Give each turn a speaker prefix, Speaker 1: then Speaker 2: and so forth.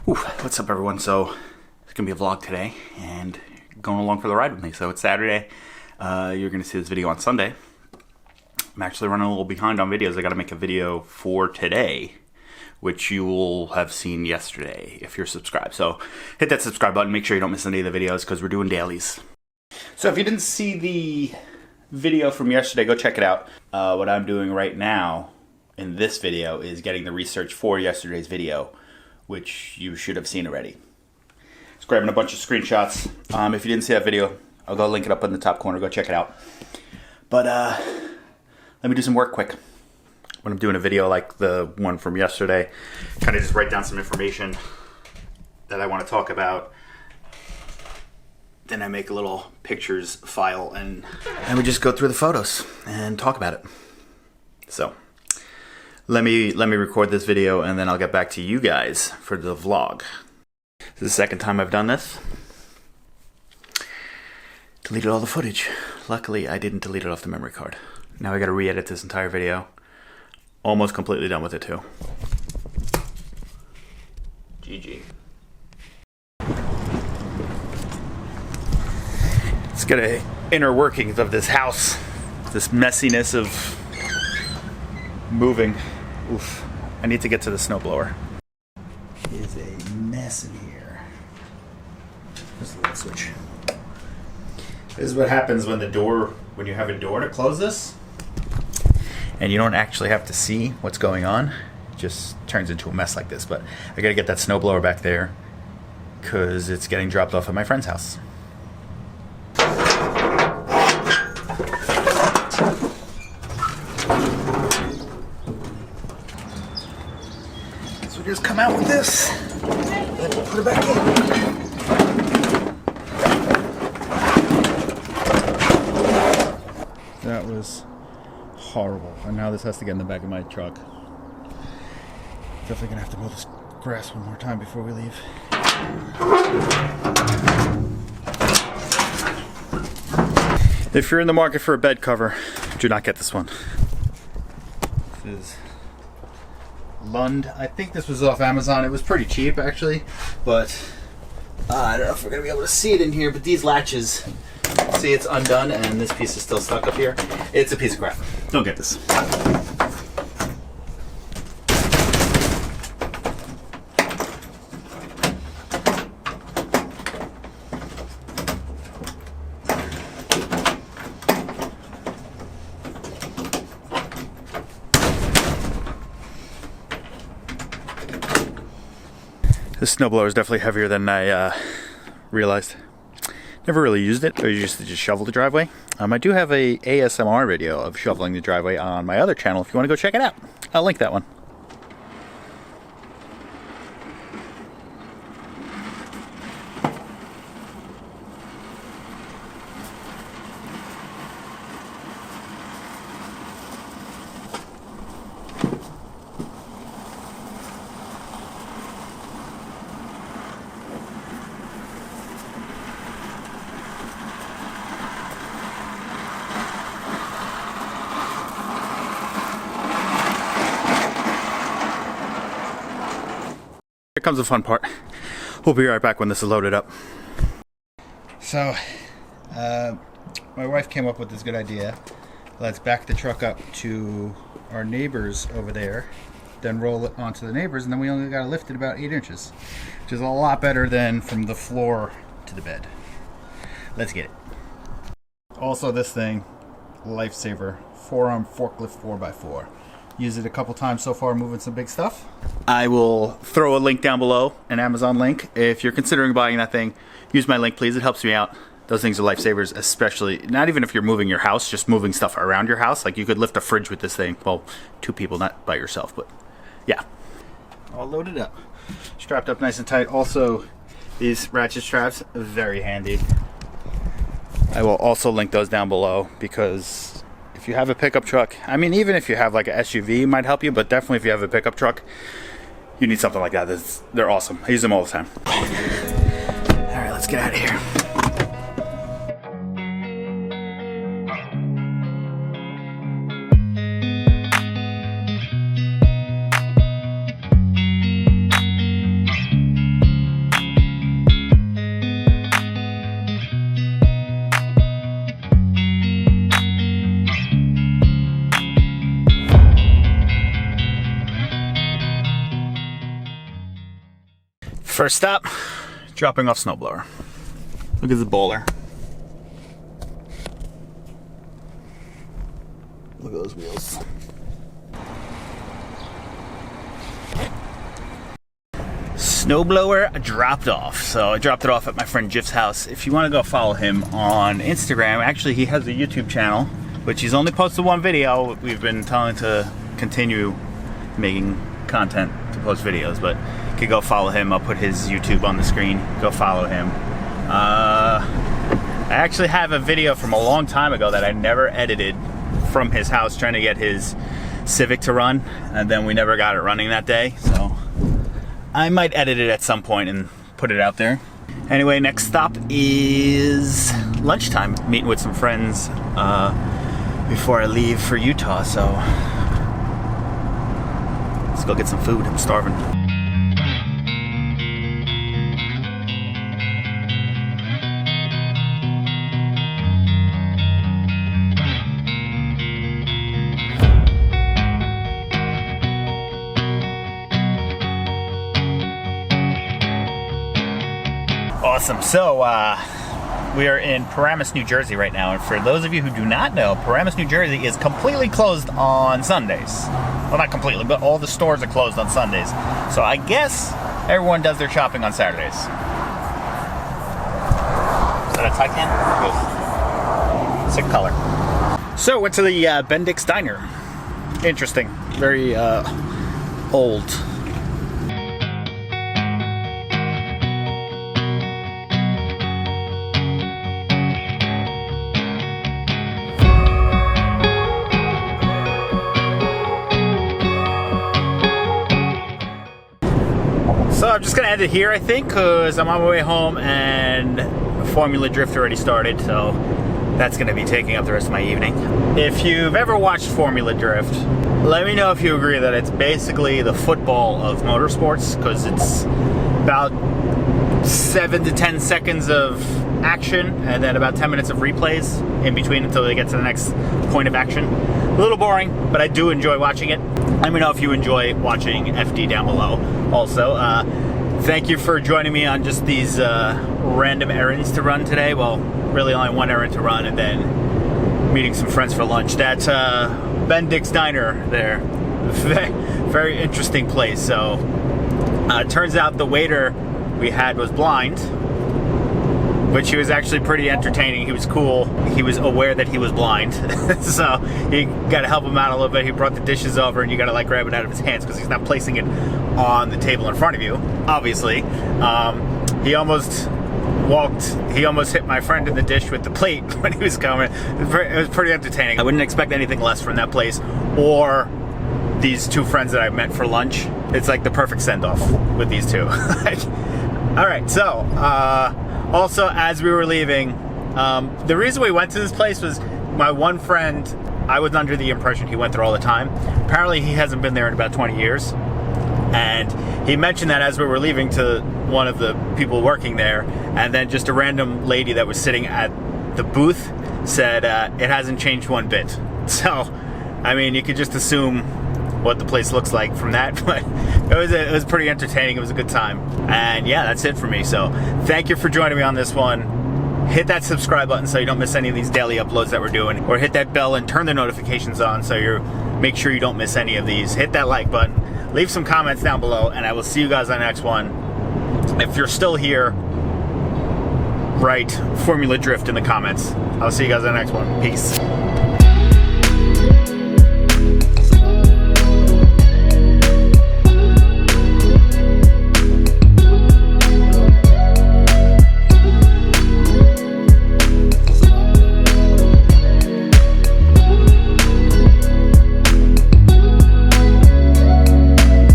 Speaker 1: What's up, everyone? So it's gonna be a vlog today and going along for the ride with me. So it's Saturday. You're gonna see this video on Sunday. I'm actually running a little behind on videos. I gotta make a video for today, which you will have seen yesterday if you're subscribed. So hit that subscribe button, make sure you don't miss any of the videos because we're doing dailies. So if you didn't see the video from yesterday, go check it out. What I'm doing right now in this video is getting the research for yesterday's video, which you should have seen already. Just grabbing a bunch of screenshots. If you didn't see that video, I'll go link it up in the top corner. Go check it out. But let me do some work quick. When I'm doing a video like the one from yesterday, kind of just write down some information that I want to talk about. Then I make a little pictures file and we just go through the photos and talk about it. So let me record this video and then I'll get back to you guys for the vlog. This is the second time I've done this. Deleted all the footage. Luckily, I didn't delete it off the memory card. Now I gotta re-edit this entire video. Almost completely done with it too. GG. Let's get an inner workings of this house. This messiness of moving. Oof. I need to get to the snowblower. It is a mess in here. There's the light switch. This is what happens when when you have a door to close this and you don't actually have to see what's going on. It just turns into a mess like this. But I gotta get that snowblower back there because it's getting dropped off at my friend's house. So just come out with this and put it back in. That was horrible. And now this has to get in the back of my truck. Definitely gonna have to mow this grass one more time before we leave. If you're in the market for a bed cover, do not get this one. This is Lund. I think this was off Amazon. It was pretty cheap actually, but I don't know if we're gonna be able to see it in here, but these latches, see, it's undone and this piece is still stuck up here. It's a piece of crap. Don't get this. This snowblower is definitely heavier than I realized. Never really used it. I used to just shovel the driveway. I do have a ASMR video of shoveling the driveway on my other channel if you want to go check it out. I'll link that one. Here comes the fun part. We'll be right back when this is loaded up. So, my wife came up with this good idea. Let's back the truck up to our neighbors over there, then roll it onto the neighbors, and then we only got to lift it about 8 inches, which is a lot better than from the floor to the bed. Let's get it. Also, this thing, lifesaver, 4-arm forklift 4x4. Used it a couple times so far moving some big stuff. I will throw a link down below, an Amazon link. If you're considering buying that thing, use my link, please. It helps me out. Those things are lifesavers, especially, not even if you're moving your house, just moving stuff around your house. Like you could lift a fridge with this thing. Well, 2 people, not by yourself, but yeah. All loaded up. Strapped up nice and tight. Also, these ratchet straps, very handy. I will also link those down below because if you have a pickup truck, I mean, even if you have like an SUV, it might help you, but definitely if you have a pickup truck, you need something like that. They're awesome. I use them all the time. All right, let's get out of here. First stop, dropping off snowblower. Look at the bowler. Look at those wheels. Snowblower dropped off. So I dropped it off at my friend Jiff's house. If you want to go follow him on Instagram, actually he has a YouTube channel, which he's only posted one video. We've been telling to continue making content to post videos, but you could go follow him. I'll put his YouTube on the screen. Go follow him. I actually have a video from a long time ago that I never edited from his house trying to get his Civic to run, and then we never got it running that day, so I might edit it at some point and put it out there. Anyway, next stop is lunchtime. Meeting with some friends before I leave for Utah, so let's go get some food. I'm starving. Awesome. So we are in Paramus, New Jersey right now, and for those of you who do not know, Paramus, New Jersey is completely closed on Sundays. Well, not completely, but all the stores are closed on Sundays. So I guess everyone does their shopping on Saturdays. Is that a Taycan? Sick color. So went to the Bendix Diner. Interesting. Very old. So I'm just gonna end it here, I think, because I'm on my way home and Formula Drift already started, so that's gonna be taking up the rest of my evening. If you've ever watched Formula Drift, let me know if you agree that it's basically the football of motorsports, because it's about 7 to 10 seconds of action and then about 10 minutes of replays in between until they get to the next point of action. A little boring, but I do enjoy watching it. Let me know if you enjoy watching FD down below. Also, thank you for joining me on just these random errands to run today. Well, really only one errand to run, and then meeting some friends for lunch. That's Bendix Diner there. Very interesting place. So it turns out the waiter we had was blind, which he was actually pretty entertaining. He was cool. He was aware that he was blind. So you got to help him out a little bit. He brought the dishes over and you got to like grab it out of his hands because he's not placing it on the table in front of you, obviously. He almost hit my friend in the dish with the plate when he was coming. It was pretty entertaining. I wouldn't expect anything less from that place or these two friends that I met for lunch. It's like the perfect send-off with these two. All right, so also, as we were leaving, the reason we went to this place was my one friend, I was under the impression he went there all the time. Apparently he hasn't been there in about 20 years. And he mentioned that as we were leaving to one of the people working there, and then just a random lady that was sitting at the booth said it hasn't changed one bit. So, I mean, you could just assume what the place looks like from that, but it was pretty entertaining. It was a good time. And yeah, that's it for me. So thank you for joining me on this one. Hit that subscribe button so you don't miss any of these daily uploads that we're doing, or hit that bell and turn the notifications on so make sure you don't miss any of these. Hit that like button, leave some comments down below, and I will see you guys on the next one. If you're still here, write Formula Drift in the comments. I'll see you guys on the next one. Peace.